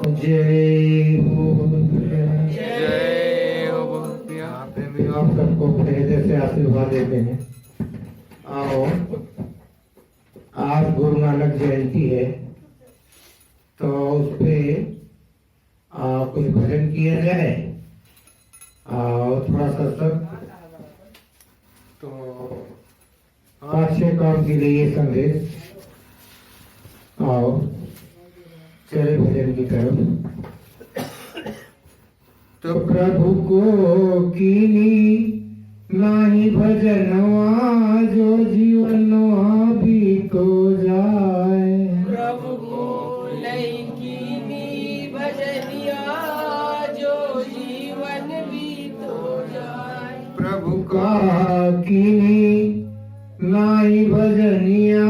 जय हो जय हो भक्तिया। प्रेमियों, आप सबको हृदय से आशीर्वाद देते हैं। आओ, आज गुरु नानक जयंती है, तो उस पे कुछ भजन किया जाए और थोड़ा सत्संग। तो 5-6 काम के लिए ये संदेश। आओ चले भजन की तरफ। तो प्रभु को कीनी नाही भजनवा, जो जीवनवा बीतो जाए। प्रभु को नहीं कीनी भजनिया, जो जीवन बीतो जाए। प्रभु का कीनी नाही भजनिया,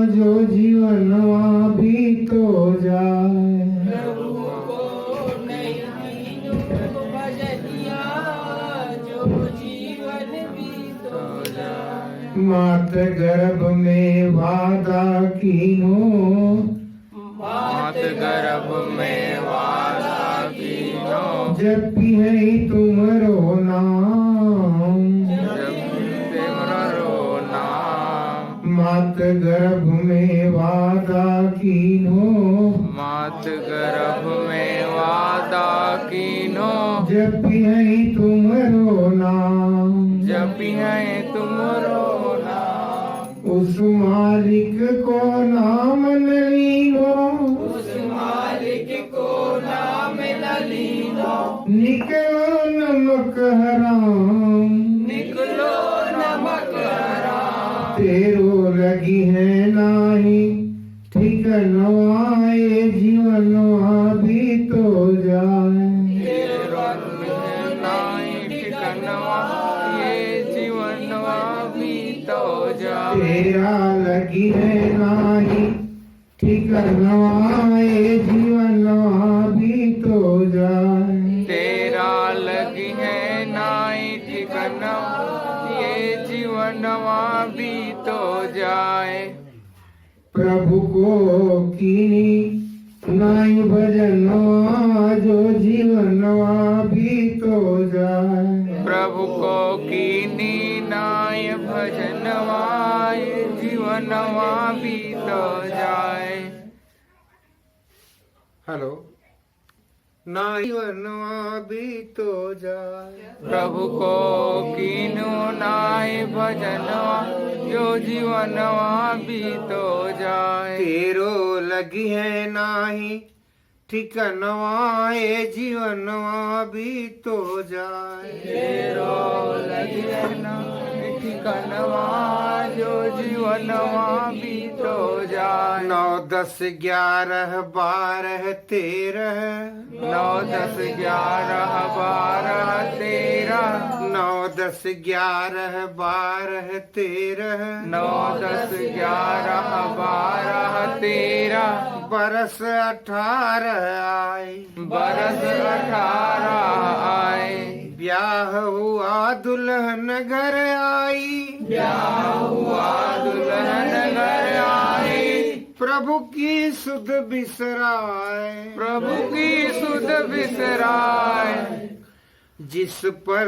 जो जीवनवा बीतो जाए। प्रभु को नहीं कीनो भजनिया, जो जीवन बीतो जाए। मात गर्भ में वादा कीनो, मात गर्भ में वादा कीनो, जब भी है तुमरो नाम। सिमरो नाम। मात गर्भ में वादा कीनो, मात गर्भ में वादा कीनो, जब भी है तुमरो नाम। जब है तुमरो नाम। उस मालिक को नाम न लीनो, उस मालिक को नाम न लीनो, निकलो नमक हराम। निकलो नमक हराम। तेरो लगी है नाही ठिकनवा, ये जीवनवा बीतो जाए। तेरा नाई ठिकनवा, ये जीवनवा बीतो जाए। तेरा लगी है नाही ठिकनवा, ये जीवनवा बीतो जाए। तेरा लगी है नाई ठिकनवा, ये जीवनवा बीतो जाए। प्रभु को कीनी नाई भजनवा, जो जीवनवा बीतो जाए। प्रभु को कीनी नाय भजनवा, ये जीवनवा बीतो जाए। हेलो। नाई जीवनवा बीतो जाए। प्रभु को कीनो नाय भजनवा, जो जीवनवा बीतो जाए। तेरो लगी है नाही ठिकनवा, ये जीवनवा बीतो जाए। तेरो लगी है नाय ठिकनवा, जो जीवनवा बीतो जाए। 9, 10, 11, 12, 13। 9, 10, 11, 12, 13। 9, 10, 11, 12, 13। 9, 10, 11, 12, 13। बरस 18 आए। बरस 18 आए। ब्याह हुआ दुल्हन घर आई। ब्याह हुआ दुल्हन घर आई। प्रभु की सुध बिसराए। प्रभु की सुध बिसराए। जिस पर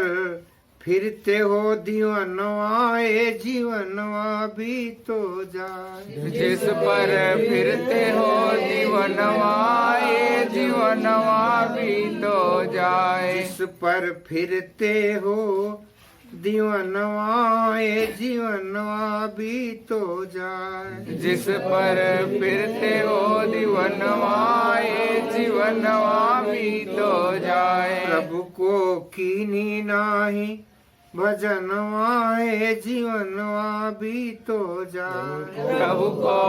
फिरते हो दीवानवा, ये जीवनवा बीतो जाए। जिस पर फिरते हो दीवनवा, ये जीवनवा बीतो जाए। जिस पर फिरते हो दीवानवा, ये जीवनवा बीतो जाए। जिस पर फिरते हो दीवनवा, ये जीवनवा बीतो जाए। प्रभु को कीनी नाही भजनवा, ये जीवनवा बीतो जाए। प्रभु को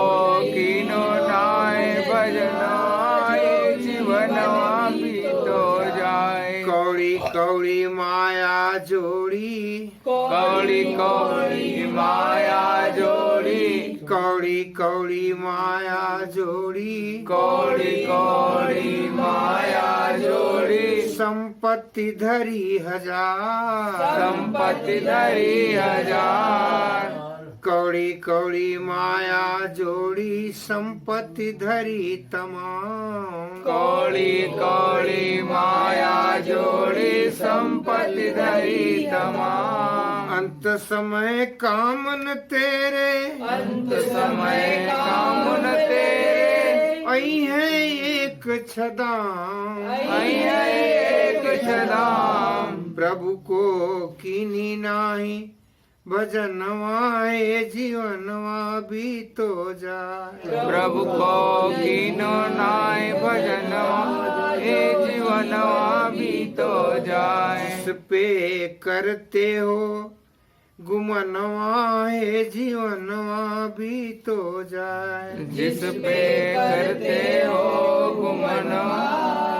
कीनो नाय भजनवा, ये जीवनवा बीतो जाए। कौड़ी कौड़ी माया जोड़ी। कौड़ी कौड़ी माया जोड़ी। कौड़ी कौड़ी माया जोड़ी। कौड़ी कौड़ी माया जोड़ी। संपत्ति धरी 1000। संपत्ति धरी 1000। कौड़ी कौड़ी माया जोड़ी, संपत्ति धरी तमाम। कौड़ी कौड़ी कौड़ी माया जोड़ी संपत्ति धरी तमाम। अंत समय कामन तेरे अंत समय कामुन तेरे आई है एक छदाम। आई है एक छदाम। प्रभु को कीनी नाही भजनवाए जीवनवा भी तो जाए। प्रभु को कीनो नाय भजनवा हे जीवनवा भी तो जाए। इस पे करते हो गुमनवा हे जीवनवा भी तो जाए। जिस पे करते हो गुमनवा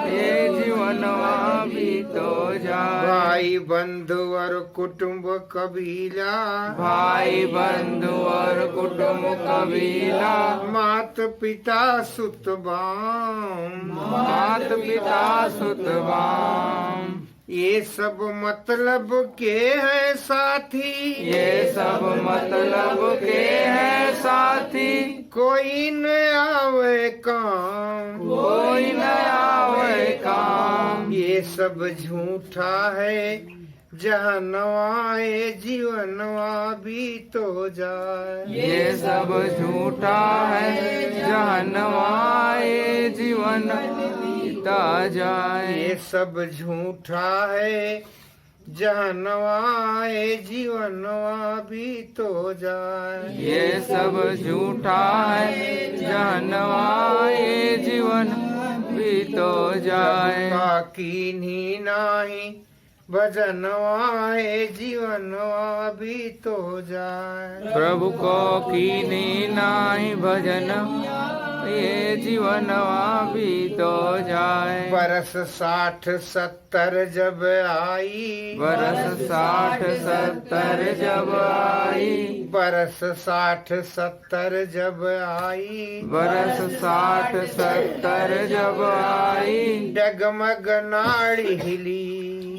हे जीवनवा भी तो जाए। भाई बंधु और कुटुंब कबीला भाई बंधु और कुटुंब कबीला मात पिता सुत बाम। मात पिता सुत बाम। ये सब मतलब के है साथी। ये सब मतलब के हैं साथी। कोई न आवे काम। कोई न आवे काम। ये सब झूठा है जहाँ नवाए जीवनवा भी तो जाए। ये सब झूठा है जहनवाए जीवन बीता जाए। ये सब झूठा है जहाँ नवाए जीवनवा भी तो जाए। ये सब झूठा है जहनवाए जीवन भी तो जाए। का कीन्ही नाही भजनवाए जीवनवा भी तो जाए। प्रभु को कीनी नाही भजन ये जीवनवा भी तो जाए। बरस 60-70 जब आई। बरस 60-70 जब आई। बरस 60-70 जब आई। बरस 60-70 जब आई। डगमग नाड़ी हिली।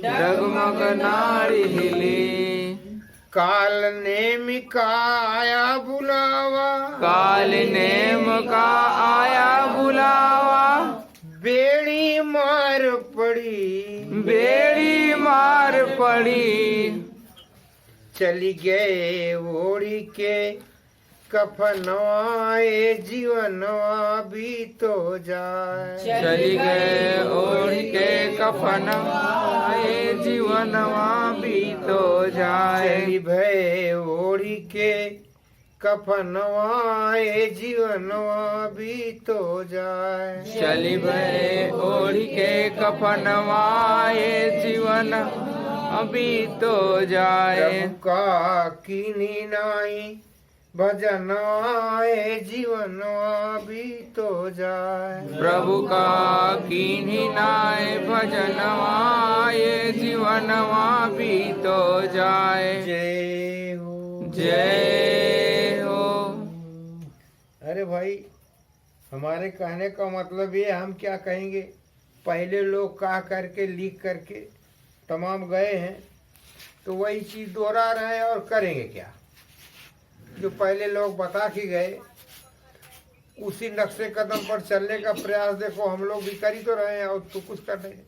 डगमग नाड़ी हिली। काल नेमिका आया बुलावा। काल नेम का आया बुलावा। बेड़ी मार पड़ी। बेड़ी मार पड़ी। चली गए ओढ़ी के कफनवाए जीवनवा भी तो जाए। चली गए ओढ़ के कफन ये जीवनवा भी तो जाए। चली भय ओढ़ी के कफनवाए जीवनवा भी तो जाए। चली भय ओढ़ के कफनवा ये जीवन अभी तो जाए। प्रभु का कीनी नाही भजनवाए जीवनवा भी तो जाए। प्रभु का कीन्ही नाय भजनवा ये जीवनवा भी तो जाए। जय हो। जय हो। अरे भाई, हमारे कहने का मतलब ये, हम क्या कहेंगे, पहले लोग कह करके लिख करके तमाम गए हैं, तो वही चीज दोहरा रहे हैं और करेंगे क्या। जो पहले लोग बता के गए उसी नक्शे कदम पर चलने का प्रयास देखो हम लोग भी कर ही तो रहे हैं, और तो कुछ कर रहे हैं।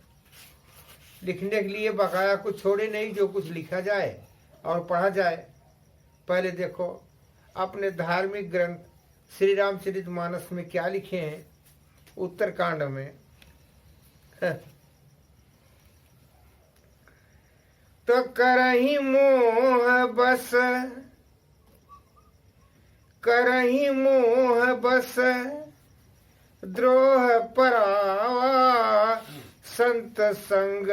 लिखने के लिए बकाया कुछ छोड़े नहीं, जो कुछ लिखा जाए और पढ़ा जाए। पहले देखो अपने धार्मिक ग्रंथ श्री रामचरितमानस में क्या लिखे हैं, उत्तरकांड में तो करही मोह बस, करही मोह बस द्रोह परावा, संत संग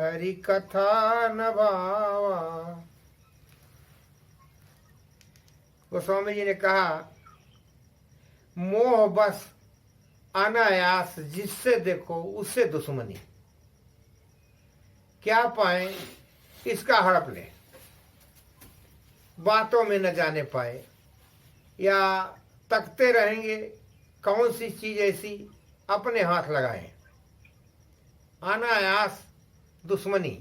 हरि कथा नभावा। गोस्वामी जी ने कहा, मोह बस अनायास जिससे देखो उससे दुश्मनी, क्या पाए इसका हड़प ले, बातों में न जाने पाए, या तकते रहेंगे कौन सी चीज ऐसी अपने हाथ लगाएं, अनायास दुश्मनी।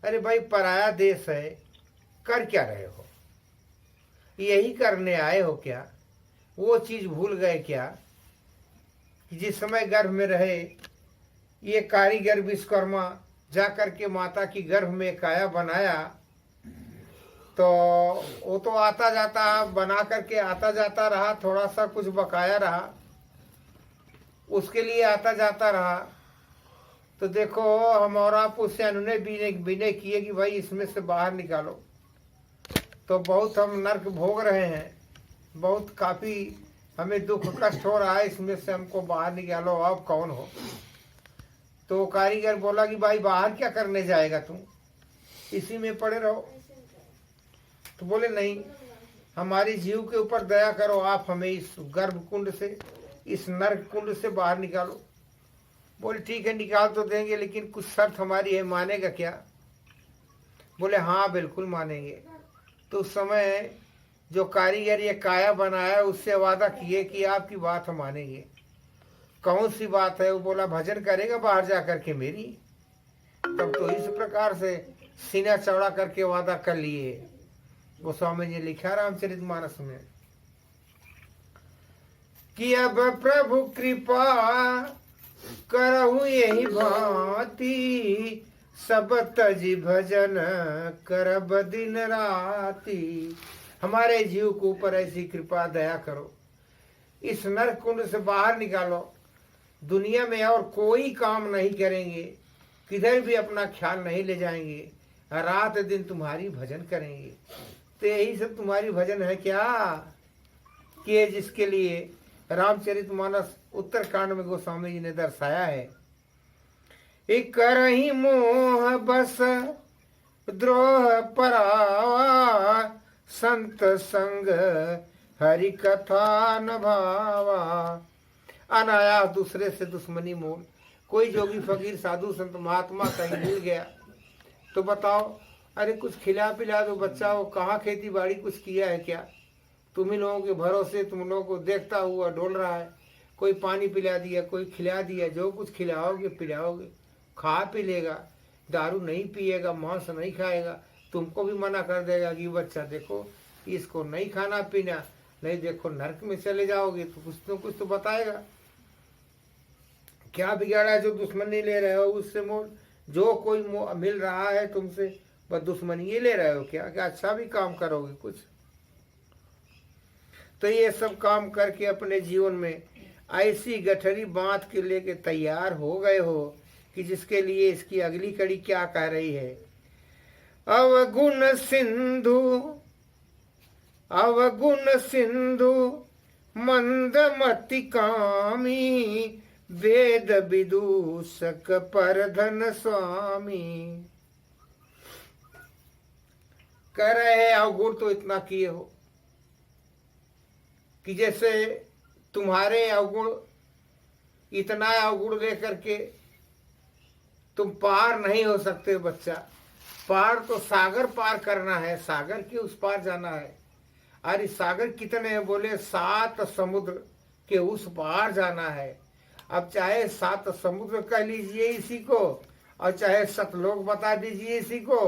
अरे भाई पराया देश है, कर क्या रहे हो, यही करने आए हो क्या, वो चीज भूल गए क्या कि जिस समय गर्भ में रहे ये कारीगर विश्वकर्मा जा करके माता की गर्भ में काया बनाया, तो वो तो आता जाता बना करके आता जाता रहा, थोड़ा सा कुछ बकाया रहा, उसके लिए आता जाता रहा। तो देखो हम और आप उससे अनुनय विनय किए कि भाई इसमें से बाहर निकालो, तो बहुत हम नर्क भोग रहे हैं, बहुत काफ़ी हमें दुख कष्ट हो रहा है, इसमें से हमको बाहर निकालो, आप कौन हो। तो कारीगर बोला कि भाई बाहर क्या करने जाएगा तुम, इसी में पड़े रहो। तो बोले नहीं, हमारी जीव के ऊपर दया करो, आप हमें इस गर्भ कुंड से, इस नर्क कुंड से बाहर निकालो। बोले ठीक है निकाल तो देंगे, लेकिन कुछ शर्त हमारी है, मानेगा क्या। बोले हाँ बिल्कुल मानेंगे। तो उस समय जो कारीगर ये काया बनाया उससे वादा किए कि आपकी बात हम मानेंगे। कौन सी बात है। वो बोला भजन करेगा बाहर जा करके मेरी। तब तो इस प्रकार से सीना चौड़ा करके वादा कर लिए। गोस्वामी जी लिखा रामचरितमानस में कि अब प्रभु कृपा करहु यही भांति, सब तजी भजन करब दिन राती। हमारे जीव के ऊपर ऐसी कृपा दया करो, इस नरक कुंड से बाहर निकालो, दुनिया में और कोई काम नहीं करेंगे, किधर भी अपना ख्याल नहीं ले जाएंगे, रात दिन तुम्हारी भजन करेंगे। तो यही सब तुम्हारी भजन है क्या कि जिसके लिए रामचरितमानस उत्तरकांड में गोस्वामी जी ने दर्शाया है। एक करही मोह बस द्रोह परावा, संत संग हरि कथा न भावा। अनायास दूसरे से दुश्मनी मोल। कोई जोगी फकीर साधु संत महात्मा कहीं मिल गया तो बताओ, अरे कुछ खिला पिला दो बच्चा, वो कहाँ खेती बाड़ी कुछ किया है क्या, तुम ही लोगों के भरोसे तुम लोगों को देखता हुआ डोल रहा है। कोई पानी पिला दिया, कोई खिला दिया, जो कुछ खिलाओगे पिलाओगे, खा पी लेगा, दारू नहीं पिएगा, मांस नहीं खाएगा, तुमको भी मना कर देगा कि बच्चा देखो इसको नहीं खाना पीना, नहीं देखो नरक में चले जाओगे। तो कुछ तो बताएगा। क्या बिगाड़ा है जो दुश्मनी ले रहे हो उससे मोल। जो कोई मिल रहा है तुमसे बस दुश्मनी ले रहे हो क्या अच्छा भी काम करोगे कुछ। तो ये सब काम करके अपने जीवन में ऐसी गठरी बांध के लेके तैयार हो गए हो कि जिसके लिए इसकी अगली कड़ी क्या कह रही है। अवगुण सिंधु मंदमति कामी, वेद विदूषक परधन स्वामी। कह रहे हैं अवगुण तो इतना किए हो कि जैसे तुम्हारे अवगुण, इतना अवगुण लेकर के तुम पार नहीं हो सकते बच्चा। पार तो सागर पार करना है, सागर के उस पार जाना है। अरे सागर कितने हैं बोले 7 समुद्र के उस पार जाना है। अब चाहे 7 समुद्र कह लीजिए इसी को, और चाहे सतलोक बता दीजिए इसी को।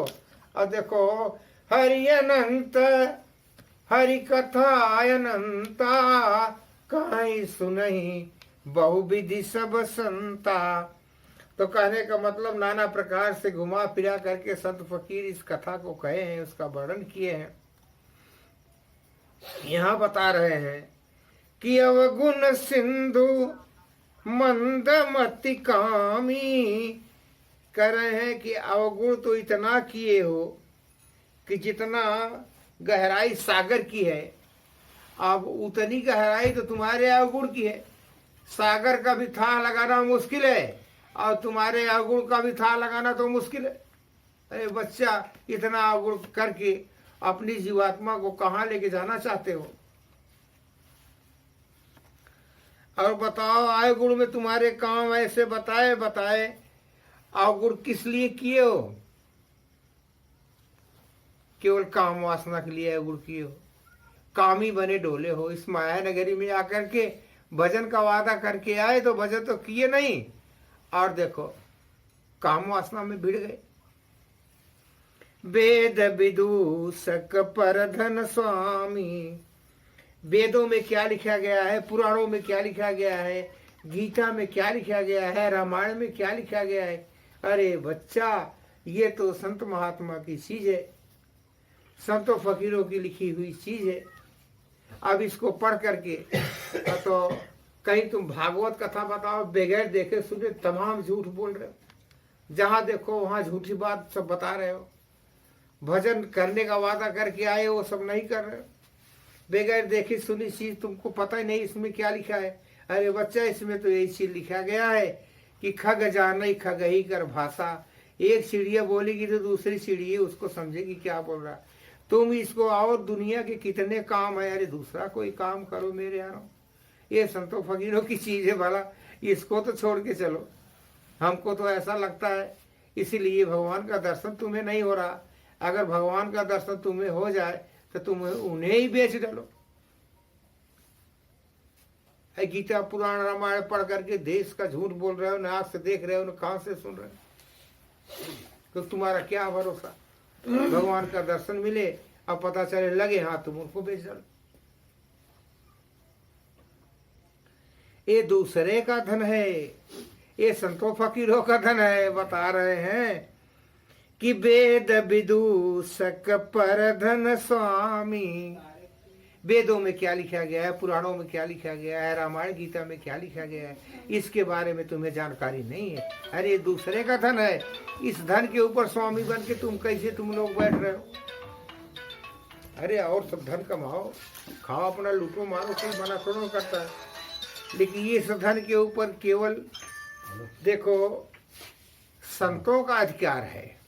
और देखो हरि अनंत हरि कथा अनंता, कहीं सुनही बहुविधि सब संता। तो कहने का मतलब नाना प्रकार से घुमा फिरा करके संत फकीर इस कथा को कहे हैं, उसका वर्णन किए हैं। यहाँ बता रहे हैं कि अवगुण सिंधु मंदमति कामी। कह रहे हैं कि अवगुण तो इतना किए हो कि जितना गहराई सागर की है, अब उतनी गहराई तो तुम्हारे अवगुण की है। सागर का भी था लगाना मुश्किल है और तुम्हारे अवगुण का भी था लगाना तो मुश्किल है। अरे बच्चा इतना अवगुण करके अपनी जीवात्मा को कहाँ लेके जाना चाहते हो। और बताओ अवगुण में तुम्हारे काम ऐसे बताए अवगुण किस लिए किए हो। केवल काम वासना के लिए अवगुण किए हो, कामी बने डोले हो। इस माया नगरी में आकर के भजन का वादा करके आए तो भजन तो किए नहीं, और देखो काम वासना में भिड़ गए। वेद विदूषक परधन स्वामी। वेदों में क्या लिखा गया है, पुराणों में क्या लिखा गया है गीता में क्या लिखा गया है, रामायण में क्या लिखा गया है। अरे बच्चा, ये तो संत महात्मा की चीज है, संतों फकीरों की लिखी हुई चीज है। अब इसको पढ़ करके तो कहीं तुम भागवत कथा बताओ, बगैर देखे सुने तमाम झूठ बोल रहे हो। जहां देखो वहां झूठी बात सब बता रहे हो। भजन करने का वादा करके आए, वो सब नहीं कर रहे हो। बगैर देखी सुनी चीज, तुमको पता ही नहीं इसमें क्या लिखा है। अरे बच्चा, इसमें तो यही चीज लिखा गया है कि खग जाने खग ही कर भाषा। एक चिड़िया बोलेगी तो दूसरी चिड़िया उसको समझेगी क्या बोल रहा। तुम इसको और दुनिया के कितने काम है, अरे दूसरा कोई काम करो मेरे यारों। ये संतों फकीरों की चीज है भला, इसको तो छोड़ के चलो। हमको तो ऐसा लगता है, इसीलिए भगवान का दर्शन तुम्हें नहीं हो रहा। अगर भगवान का दर्शन तुम्हें हो जाए तो तुम उन्हें ही बेच डालो। गीता पुराण रामायण पढ़ करके देश का झूठ बोल रहे हो, न आंख से देख रहे हो, न कान से सुन रहे हो, तो तुम्हारा क्या भरोसा। भगवान का दर्शन मिले, अब पता चले लगे हाँ, तुम उनको बेच डालो। ये दूसरे का धन है, ये संतों फकीरों का धन है। बता रहे हैं कि वेद विदूषक पर धन स्वामी। वेदों में क्या लिखा गया है, पुराणों में क्या लिखा गया है, रामायण गीता में क्या लिखा गया है, इसके बारे में तुम्हें जानकारी नहीं है। अरे दूसरे का धन है, इस धन के ऊपर स्वामी बन के तुम लोग बैठ रहे हो। अरे और सब धन कमाओ, खाओ, अपना लूटो मारो, कोई मना थोड़ा करता है। लेकिन ये सब धन के ऊपर केवल देखो संतों का अधिकार है।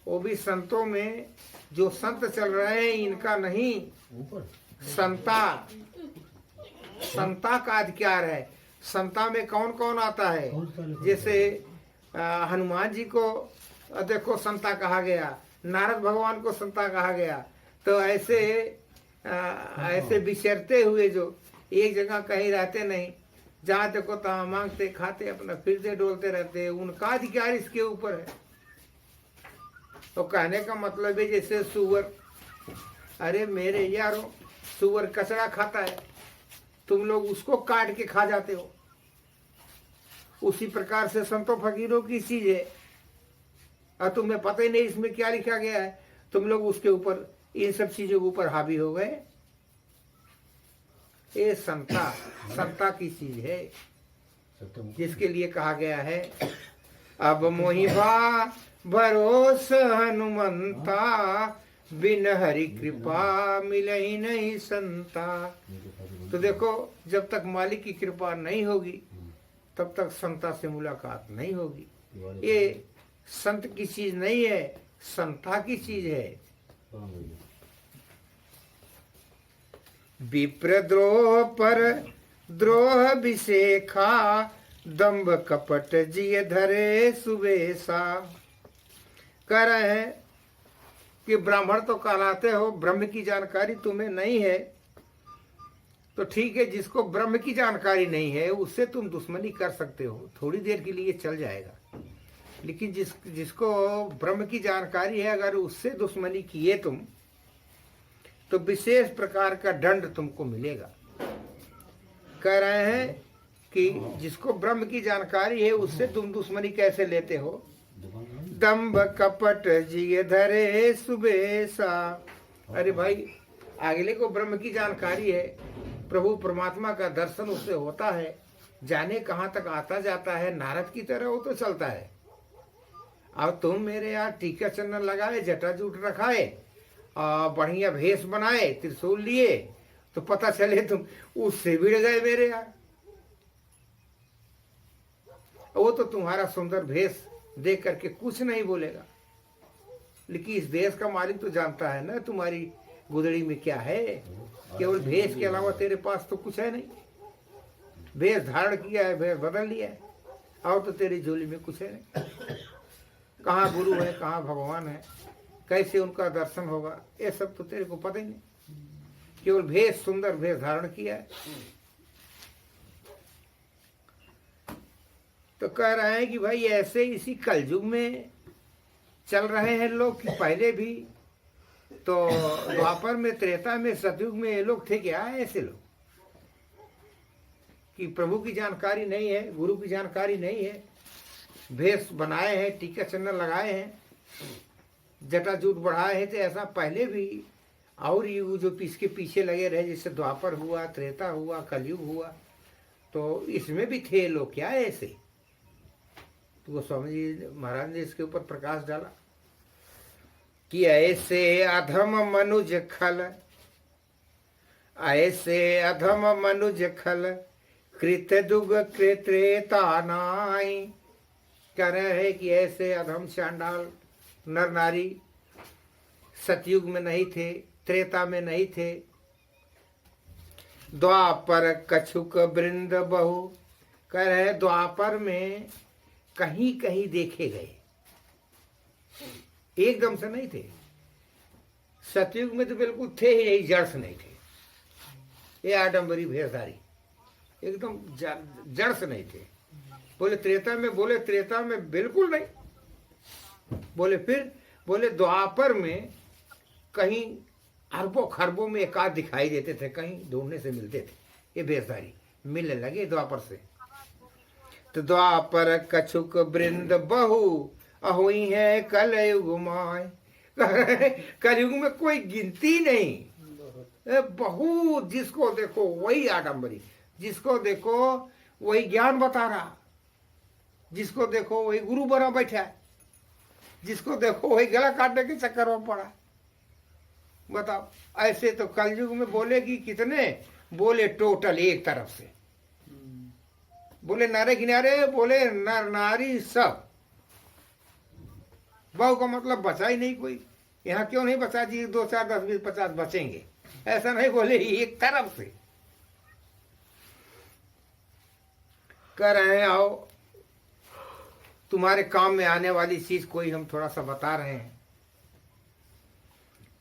वो भी संतों में जो संत चल रहे हैं इनका नहीं, संता का अधिकार है। संता में कौन कौन आता है, जैसे हनुमान जी को देखो संता कहा गया, नारद भगवान को संता कहा गया। तो ऐसे विचरते हुए जो एक जगह कहीं रहते नहीं, जहाँ देखो तहाँ मांगते खाते अपना फिरते डोलते रहते, उनका अधिकार इसके ऊपर है। तो कहने का मतलब है जैसे सुअर, अरे मेरे यारो, सुअर कचरा खाता है, तुम लोग उसको काट के खा जाते हो। उसी प्रकार से संतों फकीरों की चीज है, और तुम्हें पता ही नहीं इसमें क्या लिखा गया है। तुम लोग उसके ऊपर, इन सब चीजों के ऊपर हावी हो गए। ये संता की चीज है, जिसके लिए कहा गया है अब मोहिबा भरोस हनुमंता, बिन हरि कृपा मिलहि नहीं संता। तो देखो, जब तक मालिक की कृपा नहीं होगी तब तक संता से मुलाकात नहीं होगी। ये संत की चीज नहीं है, संता की चीज है। विप्रद्रोह पर द्रोह विशेखा, दंभ कपट जिय धरे सुबेसा। कह रहे हैं कि ब्राह्मण तो कहलाते हो, ब्रह्म की जानकारी तुम्हें नहीं है। तो ठीक है, जिसको ब्रह्म की जानकारी नहीं है उससे तुम दुश्मनी कर सकते हो, थोड़ी देर के लिए चल जाएगा। लेकिन जिसको ब्रह्म की जानकारी है, अगर उससे दुश्मनी किए तुम, तो विशेष प्रकार का दंड तुमको मिलेगा। कह रहे हैं कि जिसको ब्रह्म की जानकारी है उससे तुम दुश्मनी कैसे लेते हो। दंभ कपट जिय धरे सुबेसा। अरे भाई, अगले को ब्रह्म की जानकारी है, प्रभु परमात्मा का दर्शन उससे होता है, जाने कहाँ तक आता जाता है, नारद की तरह वो तो चलता है। अब तुम मेरे यहाँ टीका चंदन लगाए, जटा जूट रखाए, बढ़िया भेष बनाए, त्रिशूल लिए, तो पता चले तुम उससे भिड़ गए मेरे यहाँ। वो तो तुम्हारा सुंदर भेष देख करके कुछ नहीं बोलेगा, लेकिन इस देश का मालिक तो जानता है ना तुम्हारी गुदड़ी में क्या है। केवल भेष के अलावा तेरे पास तो कुछ है नहीं। भेष धारण किया है, भेष बदल लिया है, और तो तेरी झोली में कुछ है नहीं। कहाँ गुरु है, कहाँ भगवान है, कैसे उनका दर्शन होगा, ये सब तो तेरे को पता ही नहीं। केवल भेष, सुंदर भेष धारण किया है। तो कह रहे हैं कि भाई ऐसे इसी कलयुग में चल रहे हैं लोग, कि पहले भी तो द्वापर में, त्रेता में, सतयुग में ये लोग थे क्या ऐसे लोग। कि प्रभु की जानकारी नहीं है, गुरु की जानकारी नहीं है, भेष बनाए हैं, टीका चंदन लगाए हैं, जटा जूट बढ़ाए हैं, तो ऐसा पहले भी और युग जो इसके पीछे लगे रहे, जैसे द्वापर हुआ, त्रेता हुआ, कलयुग हुआ, तो इसमें भी थे लोग क्या है ऐसे। तो गोस्वामी जी महाराज ने इसके ऊपर प्रकाश डाला कि ऐसे अधम मनुज खल, ऐसे अधम मनुज खल कृत दुग कृत्रेता नाई। कह रहे हैं कि ऐसे अधम चांडाल नर नारी सतयुग में नहीं थे, त्रेता में नहीं थे, द्वापर कछुक वृंद बहु। कह रहे द्वापर में कहीं कहीं देखे गए, एकदम से नहीं थे। सतयुग में तो बिल्कुल थे ही नहीं, जड़ से नहीं थे। ये आडम्बरी भेषधारी एकदम जड़ से नहीं थे। बोले त्रेता में, बोले त्रेता में बिल्कुल नहीं। बोले फिर, बोले द्वापर में कहीं अरबों खरबों में एकाध दिखाई देते थे, कहीं ढूंढने से मिलते थे। ये भेषधारी मिलने लगे द्वापर से। तो द्वापर कछुक वृंद बहु अहुई है कलयुग माय। कलयुग में कोई गिनती नहीं, बहुत, जिसको देखो वही आडम्बरी, जिसको देखो वही ज्ञान बता रहा, जिसको देखो वही गुरु बना बैठा है, जिसको देखो वही गला काटने के चक्कर में पड़ा। बताओ, ऐसे तो कलयुग में बोलेगी कितने, बोले टोटल एक तरफ से, बोले नारे किनारे, बोले नर नारी सब। बहु का मतलब बचा ही नहीं कोई। यहाँ क्यों नहीं बचा जी, 2 4 10 20 50 बचेंगे, ऐसा नहीं, बोले एक तरफ से कर रहे हैं। आओ तुम्हारे काम में आने वाली चीज कोई हम थोड़ा सा बता रहे हैं।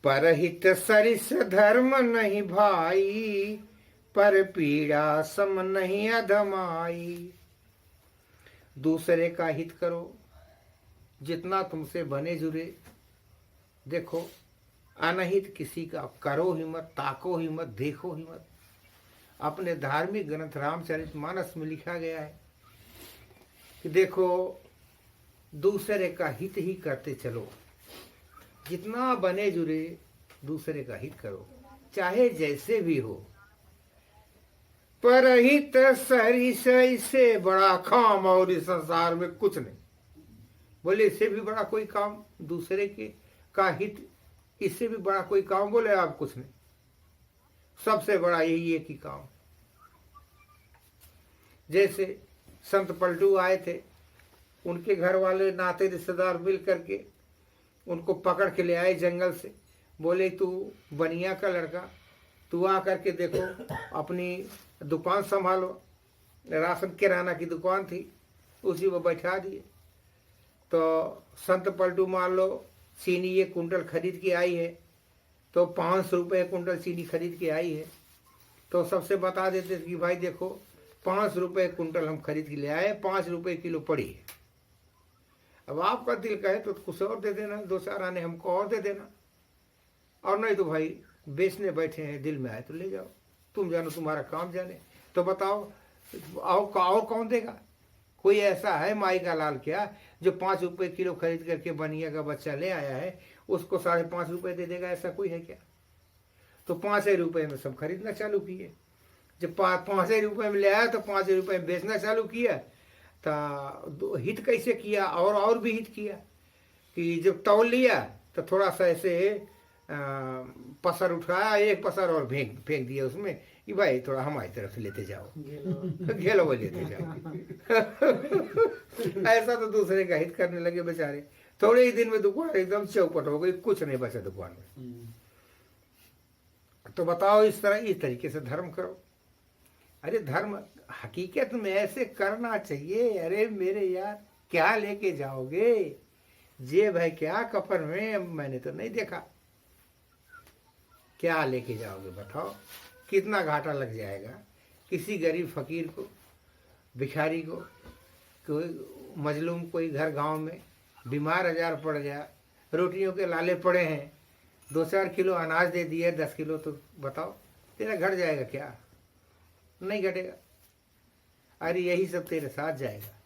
परहित सरिस धर्म नहीं भाई, पर पीड़ा सम नहीं अधमाई। दूसरे का हित करो, जितना तुमसे बने जुड़े। देखो, अनहित किसी का करो ही मत, ताको ही मत, देखो ही मत। अपने धार्मिक ग्रंथ रामचरितमानस में लिखा गया है कि देखो, दूसरे का हित ही करते चलो। जितना बने जुड़े दूसरे का हित करो, चाहे जैसे भी हो। परहित सरिस, इससे बड़ा काम और इस संसार में कुछ नहीं। बोले इससे भी बड़ा कोई काम, दूसरे के का हित, इससे भी बड़ा कोई काम, बोले आप कुछ नहीं। सबसे बड़ा यही एक ही काम। जैसे संत पलटू आए थे, उनके घर वाले नाते रिश्तेदार मिल करके उनको पकड़ के ले आए जंगल से। बोले तू बनिया का लड़का, तू आ करके देखो अपनी दुकान संभालो। राशन किराना की दुकान थी, उसी में बैठा दिए। तो संत पलटू मान लो चीनी ये कुंटल खरीद के आई है, तो 500 रुपये कुंटल चीनी खरीद के आई है। तो सबसे बता देते कि भाई देखो 5 रुपये कुंटल हम खरीद के ले आए, 5 रुपये किलो पड़ी है। अब आपका दिल कहे तो कुछ और दे देना, 2 4 आने हमको और दे देना, और नहीं तो भाई बेचने बैठे हैं, दिल में आए तो ले जाओ, तुम जानो, तुम्हारा काम जाने। तो बताओ और कौन देगा? कोई ऐसा है माई का लाल क्या जो 5 रुपये किलो खरीद करके बनिया का बच्चा ले आया है, उसको 5.5 रुपये दे देगा? ऐसा कोई है क्या? तो 5 रुपये में सब खरीदना चालू किए। जब 5 रुपये में ले आया तो 5 रुपये में बेचना चालू किया। तो हित कैसे किया? और भी हित किया कि जब तौल लिया तो थोड़ा सा ऐसे पसर उठाया, एक पसर और फेंक दिया उसमें कि भाई थोड़ा हमारी तरफ से लेते जाओ, घेलो वो लेते जाओ। ऐसा तो दूसरे का हित करने लगे बेचारे। थोड़े ही दिन में दुकान एकदम चौपट हो गई, कुछ नहीं बचा दुकान में। तो बताओ, इस तरीके से धर्म करो। अरे धर्म हकीकत में ऐसे करना चाहिए। अरे मेरे यार, क्या लेके जाओगे? जेब है क्या कफन में? मैंने तो नहीं देखा। क्या लेके जाओगे बताओ? कितना घाटा लग जाएगा किसी गरीब फकीर को, भिखारी को, कोई मजलूम, कोई घर गांव में बीमार हजार पड़ गया, रोटियों के लाले पड़े हैं, 2 4 किलो अनाज दे दिए, 10 किलो, तो बताओ तेरा घट जाएगा क्या? नहीं घटेगा। अरे यही सब तेरे साथ जाएगा।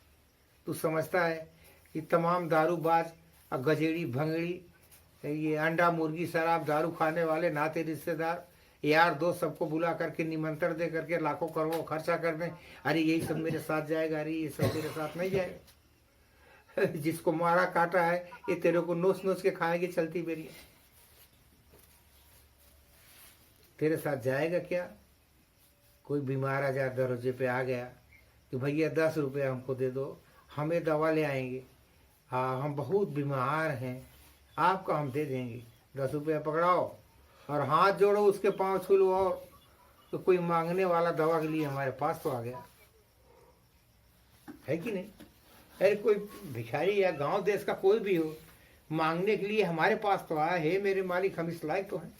तू समझता है कि तमाम दारूबाज और गजेड़ी भंगड़ी, ये अंडा मुर्गी शराब दारू खाने वाले नाते रिश्तेदार यार दोस्त सबको बुला करके निमंत्रण दे करके लाखों करोड़ों खर्चा कर दें, अरे यही सब मेरे साथ जाएगा, अरे ये सब तेरे साथ नहीं जाएगा। जिसको मारा काटा है ये तेरे को नोच नोच के खाएगी चलती बेरिया, तेरे साथ जाएगा क्या? कोई बीमार आजार दरोजे पे आ गया कि भैया 10 रुपये हमको दे दो, हमें दवा ले आएंगे, हाँ हम बहुत बीमार हैं, आपका हम दे देंगे, 10 रुपया पकड़ाओ और हाथ जोड़ो, उसके पाँव छू लो। और तो कोई मांगने वाला दवा के लिए हमारे पास तो आ गया है कि नहीं? अरे कोई भिखारी या गांव देश का कोई भी हो, मांगने के लिए हमारे पास तो आया है, मेरे मालिक हम इस लायक तो हैं,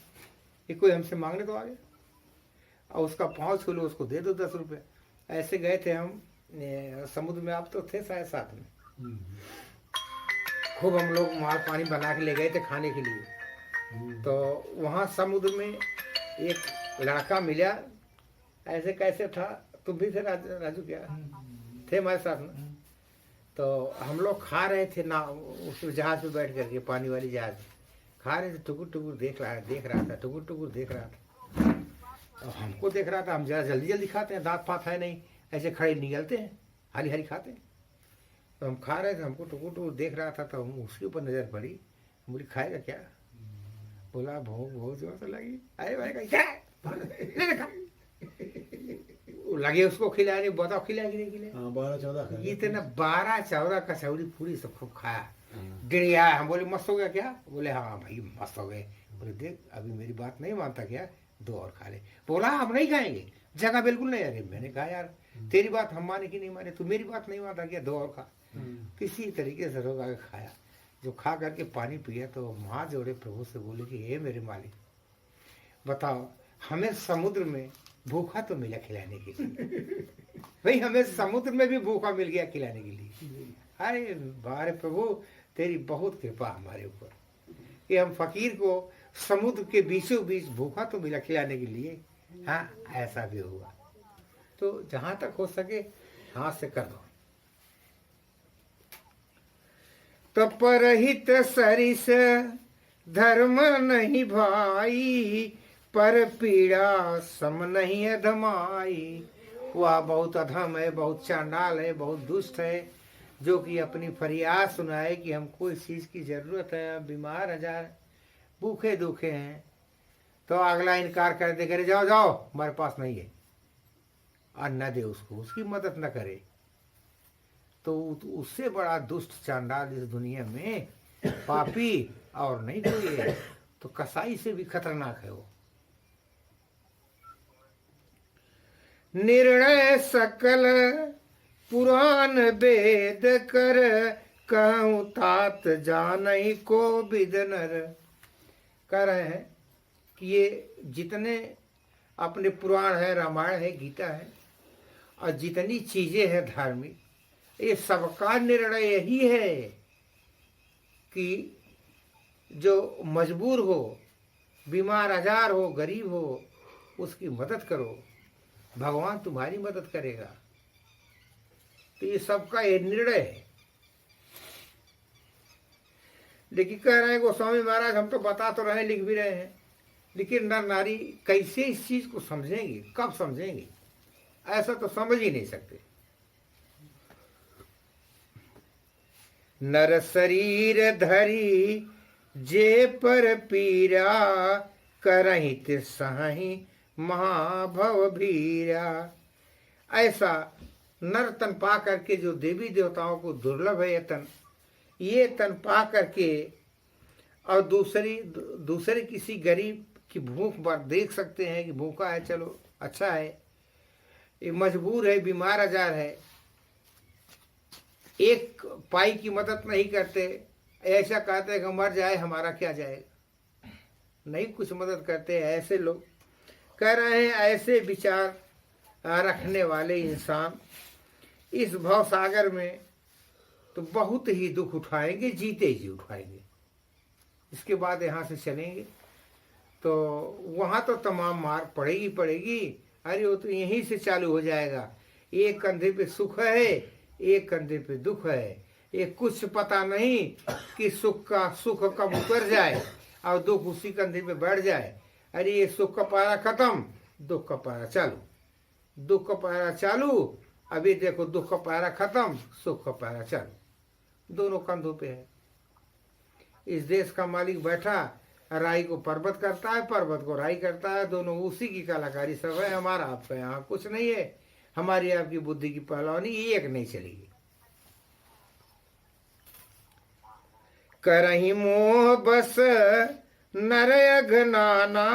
ये कोई हमसे मांगने तो आ गया और उसका पाँव छू लो, उसको दे दो 10 रुपये। ऐसे गए थे हम समुद्र में, आप तो थे शायद साथ में, खूब हम लोग माल पानी बना के ले गए थे खाने के लिए। तो वहाँ समुद्र में एक लड़का मिला, ऐसे कैसे था, तुम भी थे राजू क्या थे हमारे साथ में? तो हम लोग खा रहे थे ना उस जहाज पे बैठ करके, पानी वाली जहाज खा रहे थे, टुकुर टुकुर देख रहा था, टुकुर टुकुर देख रहा था। और हमको देख रहा था, हम जरा जल्दी जल्दी खाते हैं, दांत फात है नहीं, ऐसे खड़े निगलते हैं, हरी हरी खाते हैं। तो हम खा रहे थे, हमको टुकुर टुकुर देख रहा था, तो हम उसके ऊपर नजर पड़ी, बोली खाएगा क्या? बोला भूख बहुत जोर से लगी। अरे भाई क्या लगे उसको खिलाने, बताओ खिलाए कि नहीं खिलाए? 12-14 ये तो ना 12-14 कचौड़ी पूरी सब खूब खाया, डिड़िया। हम बोले मस्त हो गया क्या? बोले हाँ भाई मस्त हो गए। बोले देख अभी मेरी बात नहीं मानता क्या, 2 और खा ले। बोला हम नहीं खाएंगे, जगह बिल्कुल नहीं। अरे मैंने कहा यार तेरी बात हम माने कि नहीं माने, तू मेरी बात नहीं मानता क्या, 2 और खा। किसी तरीके से रोक आके खाया, जो खा करके पानी पिया तो हाथ जोड़े प्रभु से बोले कि हे मेरे मालिक बताओ, हमें समुद्र में भूखा तो मिला खिलाने के लिए, भाई हमें समुद्र में भी भूखा मिल गया खिलाने के लिए। अरे बारे प्रभु तेरी बहुत कृपा हमारे ऊपर कि हम फकीर को समुद्र के बीचों बीच भूखा तो मिला खिलाने के लिए। हाँ ऐसा भी हुआ, तो जहां तक हो सके हाथ से कर दो। परहित सरिस धर्म नहीं भाई, पर पीड़ा सम नहीं अधमाई। वह बहुत अधम है, बहुत चांडाल है, बहुत दुष्ट है, जो कि अपनी फरियाद सुनाए कि हमको इस चीज की जरूरत है, बीमार हजार भूखे दुखे हैं, तो अगला इनकार कर दे, करे जाओ जाओ हमारे पास नहीं है, और न दे उसको, उसकी मदद न करे। तो उससे बड़ा दुष्ट चांडाल इस दुनिया में पापी और नहीं कोई है, तो कसाई से भी खतरनाक है वो। निर्णय सकल पुराण वेद कर, कहूँ तात जानई को विदनर। कह रहे हैं कि ये जितने अपने पुराण है, रामायण है, गीता है, और जितनी चीजें हैं धार्मिक, ये सबका निर्णय यही है कि जो मजबूर हो, बीमार आजार हो, गरीब हो, उसकी मदद करो, भगवान तुम्हारी मदद करेगा। तो ये सबका ये निर्णय है। लेकिन कह रहे हैं गोस्वामी महाराज हम तो बता तो रहे, लिख भी रहे हैं, लेकिन नर नारी कैसे इस चीज को समझेंगे, कब समझेंगे, ऐसा तो समझ ही नहीं सकते। नर शरीर धरी जे पर पीरा, करहित सही महाभव भीरा। ऐसा नर तन पा करके, जो देवी देवताओं को दुर्लभ है ये तन, ये तन पा करके और दूसरे किसी गरीब की भूख पर देख सकते हैं कि भूखा है, चलो अच्छा है, ये मजबूर है, बीमार आजार है, एक पाई की मदद नहीं करते, ऐसा कहते हैं कि मर जाए हमारा क्या जाएगा, नहीं कुछ मदद करते। ऐसे लोग कह रहे हैं, ऐसे विचार रखने वाले इंसान इस भव सागर में तो बहुत ही दुख उठाएंगे, जीते जी उठाएंगे। इसके बाद यहाँ से चलेंगे तो वहाँ तो तमाम मार पड़ेगी पड़ेगी। अरे वो तो यहीं से चालू हो जाएगा, एक कंधे पे सुख है, एक कंधे पे दुख है। ये कुछ पता नहीं कि सुख कब उतर जाए और दुख उसी कंधे पे बढ़ जाए। अरे ये सुख का पारा खत्म, दुख का पारा चालू, दुख का पारा चालू, अभी देखो दुख का पारा खत्म, सुख का पारा चालू, दोनों कंधों पे है। इस देश का मालिक बैठा, राई को पर्वत करता है, पर्वत को राई करता है, दोनों उसी की कलाकारी सब है। हमारा आपका यहाँ कुछ नहीं है, हमारी आपकी बुद्धि की पहलवानी एक नहीं चलेगी। करही मोह बस नर अघनाना,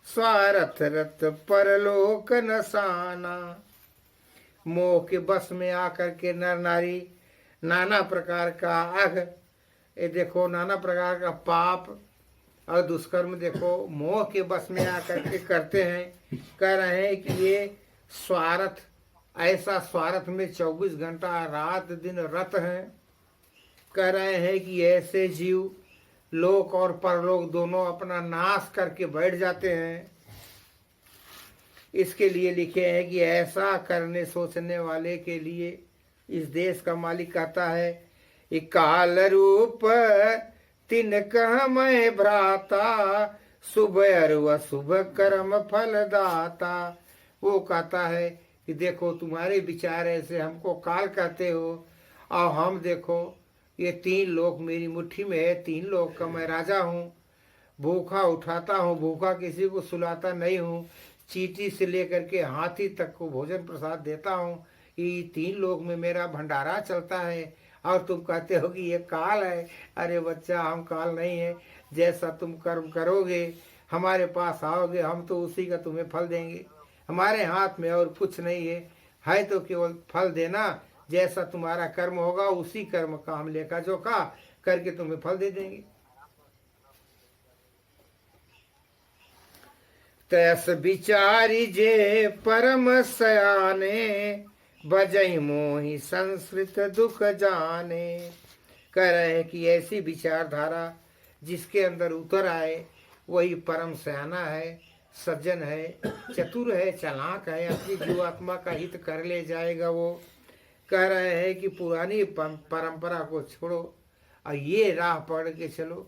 स्वार्थ रत परलोक नसाना। मोह के बस में आकर के नर नारी नाना प्रकार का अघ, ये देखो नाना प्रकार का पाप और दुष्कर्म देखो मोह के बस में आकर के करते हैं। कह रहे हैं कि ये स्वार्थ, ऐसा स्वार्थ में 24 घंटा रात दिन रत हैं। कह रहे हैं कि ऐसे जीव लोक और परलोक दोनों अपना नाश करके बैठ जाते हैं। इसके लिए लिखे हैं कि ऐसा करने सोचने वाले के लिए इस देश का मालिक कहता है, ये काल रूप तिन कह मैं भ्राता, शुभ अरु शुभ कर्म फल दाता। वो कहता है कि देखो तुम्हारे विचार ऐसे हमको काल कहते हो, और हम देखो ये 3 लोक मेरी मुट्ठी में है, 3 लोक का मैं राजा हूँ, भूखा उठाता हूँ, भूखा किसी को सुलाता नहीं हूँ, चींटी से लेकर के हाथी तक को भोजन प्रसाद देता हूँ। ये 3 लोक में मेरा भंडारा चलता है, और तुम कहते हो कि ये काल है। अरे बच्चा, हम काल नहीं है, जैसा तुम कर्म करोगे हमारे पास आओगे, हम तो उसी का तुम्हें फल देंगे। हमारे हाथ में और कुछ नहीं है तो केवल फल देना। जैसा तुम्हारा कर्म होगा उसी कर्म का हम लेखा जोखा करके तुम्हें फल दे देंगे। तैस विचारी जे परम सयाने, बजई मोहि संस्कृत दुख जाने। कह रहे हैं कि ऐसी विचारधारा जिसके अंदर उतर आए वही परम सयाना है, सज्जन है, चतुर है, चालाक है, अपनी जीवात्मा का हित कर ले जाएगा वो। कह रहे हैं कि पुरानी परंपरा को छोड़ो और ये राह पकड़ के चलो।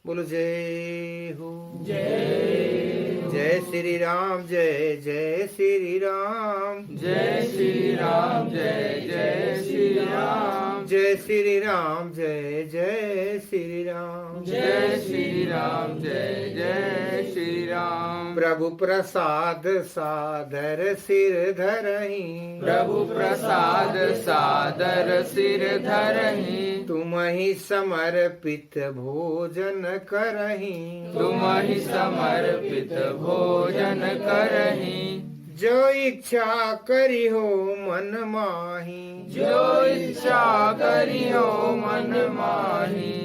बोलो जय हो, जय श्री राम, जय जय श्री राम, जय श्री राम, जय जय श्री राम, जय श्री राम, जय जय श्री राम, जय श्री राम, जय जय श्री राम। प्रभु प्रसाद सादर सिर धरही, प्रभु प्रसाद सादर सिर धरही, तुम ही समर्पित भोजन करही, तुम ही समर्पित भोजन करही। जो इच्छा करी हो मन माही, जो इच्छा करी हो मन माही।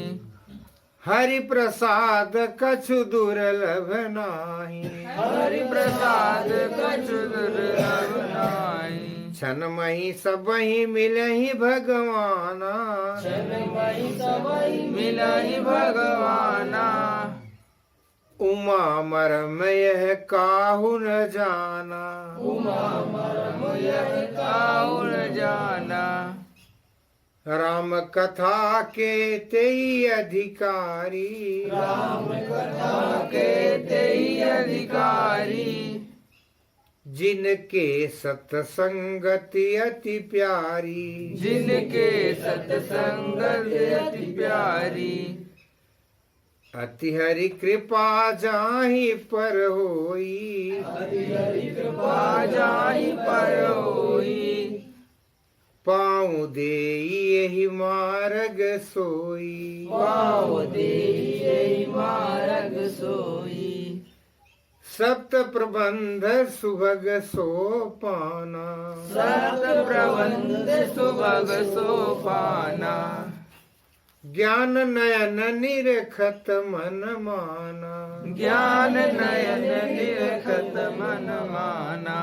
हरि प्रसाद कछु दुर्लभ नाही, हरि प्रसाद कछु दुर्लभ नाही। क्षण मही सबही मिलही भगवाना, मिलहि भगवाना। उमा मरम यह काहु न जाना, काहु न जाना। राम कथा के तेई अधिकारी, के तेई अधिकारी। जिनके सत्संगति अति प्यारी, जिनके सत्संगत अति प्यारी। अति हरि कृपा जाहि पर होई, कृपा जाहि पर होई। पाँव देई यही मार्ग सोई, पाँव देई यही मार्ग सोई। सप्त प्रबंध सुभग सोपाना, सत प्रबंध सुभग सोपाना। ज्ञान नयन निरखत मन माना, ज्ञान नयन निरखत मन माना।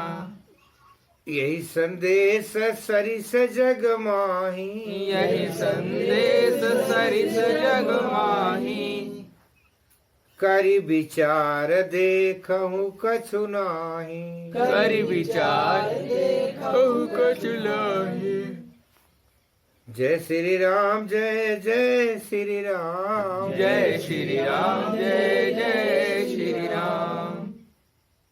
यही संदेश सरिस जग माही, यही संदेश सरिस जग माही। करी विचार देखहु कछु नाही। कर विचार कहु कछु लाहि। जय श्री राम जय जय श्री राम। जय श्री राम जय जय श्री राम।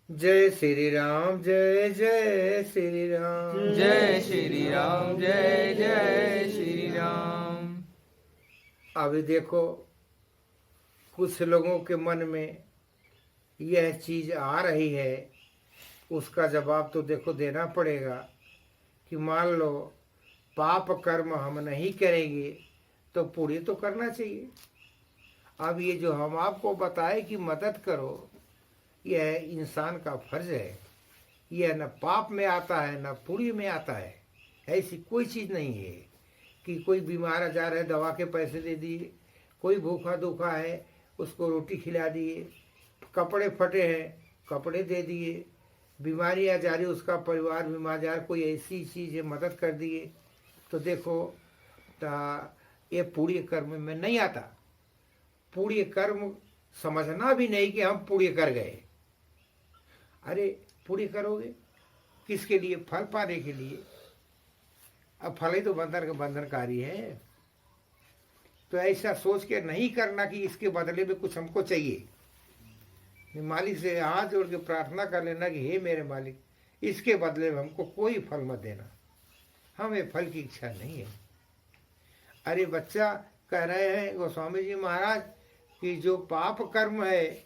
जय श्री राम जय जय श्री राम। जय श्री राम जय जय श्री राम। अभी देखो कुछ लोगों के मन में यह चीज आ रही है, उसका जवाब तो देखो देना पड़ेगा कि मान लो पाप कर्म हम नहीं करेंगे तो पुण्य तो करना चाहिए। अब ये जो हम आपको बताए कि मदद करो, यह इंसान का फर्ज है। यह न पाप में आता है न पुण्य में आता है। ऐसी कोई चीज़ नहीं है कि कोई बीमार जा रहा है दवा के पैसे दे दिए, कोई भूखा दुखा है उसको रोटी खिला दिए, कपड़े फटे हैं कपड़े दे दिए, बीमारी आ जा रही उसका परिवार बीमार जा रहा, कोई ऐसी चीज़ है मदद कर दिए, तो देखो ये पुण्य कर्म में नहीं आता। पुण्य कर्म समझना भी नहीं कि हम पुण्य कर गए। अरे पुण्य करोगे किसके लिए? फल पाने के लिए। अब फल ही तो बंधनकारी है। तो ऐसा सोच के नहीं करना कि इसके बदले में कुछ हमको चाहिए। मालिक से हाथ जोड़ के प्रार्थना कर लेना कि हे मेरे मालिक, इसके बदले में हमको कोई फल मत देना, हमें फल की इच्छा नहीं है। अरे बच्चा कह रहे हैं गोस्वामी जी महाराज कि जो पाप कर्म है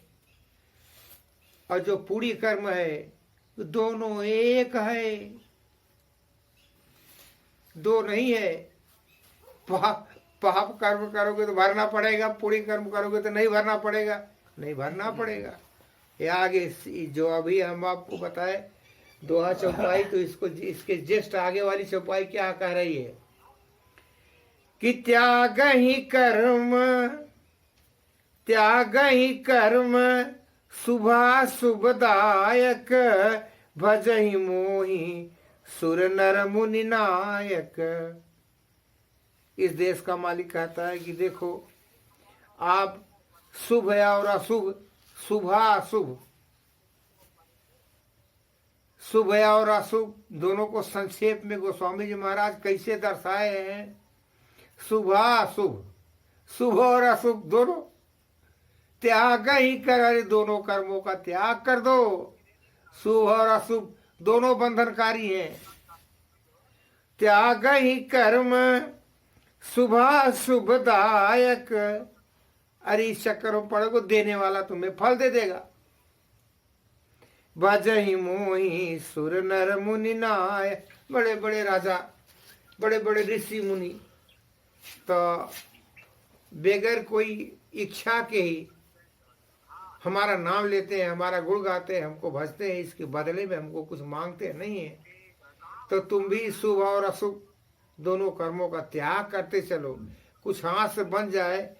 और जो पुण्य कर्म है दोनों एक है, दो नहीं है। पाप कर्म करोगे तो भरना पड़ेगा, पुण्य कर्म करोगे तो नहीं भरना पड़ेगा। नहीं भरना पड़ेगा। ये आगे जो अभी हम आपको बताए दोहा चौपाई, तो इसको इसके जस्ट आगे वाली चौपाई क्या कह रही है कि त्याग ही कर्म शुभाशुभदायक भजहि मोहि सुर नर मुनि नायक। इस देश का मालिक कहता है कि देखो आप शुभ और अशुभ, शुभाशुभ, शुभ और अशुभ दोनों को संक्षेप में गोस्वामी जी महाराज कैसे दर्शाए हैं। शुभाशुभ, शुभ और अशुभ दोनों त्याग ही कर। अरे दोनों कर्मों का त्याग कर दो। शुभ और अशुभ दोनों बंधनकारी हैं। त्याग ही कर्म शुभाशुभदायक। अरे इस चक्कर में पड़ोगे देने वाला तुम्हें फल दे देगा। भजहि मोहि सुर नर मुनि नाय। बड़े बड़े राजा, बड़े बड़े ऋषि मुनि तो बेगर कोई इच्छा के ही हमारा नाम लेते हैं, हमारा गुण गाते हैं, हमको भजते हैं, इसके बदले में हमको कुछ मांगते नहीं है। तो तुम भी शुभ और अशुभ दोनों कर्मों का त्याग करते चलो। कुछ हाथ से बन जाए,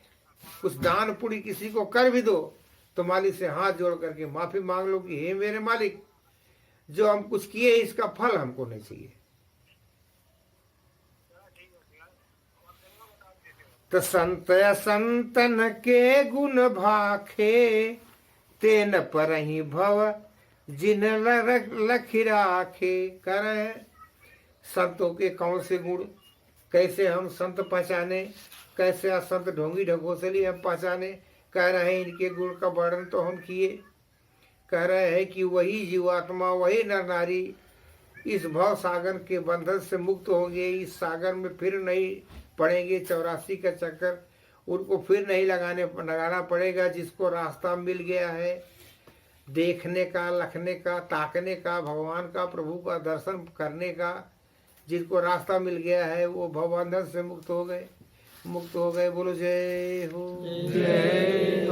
कुछ दान पुण्य किसी को कर भी दो तो मालिक से हाथ जोड़ करके माफी मांग लो कि हे मेरे मालिक, जो हम कुछ किए इसका फल हमको नहीं चाहिए। तो संतन के गुण भाखे तेन पर ही भव जिन लखी राखे। कर रहे हैं संतों के कौन से गुण, कैसे हम संत पहचाने, कैसे असंत ढोंगी ढकोसली हम पहचाने। कह रहे हैं इनके गुण का वर्णन तो हम किए। कह रहे हैं कि वही जीवात्मा, वही नर नारी इस भव सागर के बंधन से मुक्त होंगे, इस सागर में फिर नहीं पड़ेंगे 84 का चक्कर उनको फिर नहीं लगाना पड़ेगा। जिसको रास्ता मिल गया है देखने का, लखने का, ताकने का, भगवान का, प्रभु का दर्शन करने का, जिनको रास्ता मिल गया है वो भवबंधन से मुक्त हो गए। बोलो जय हो। जय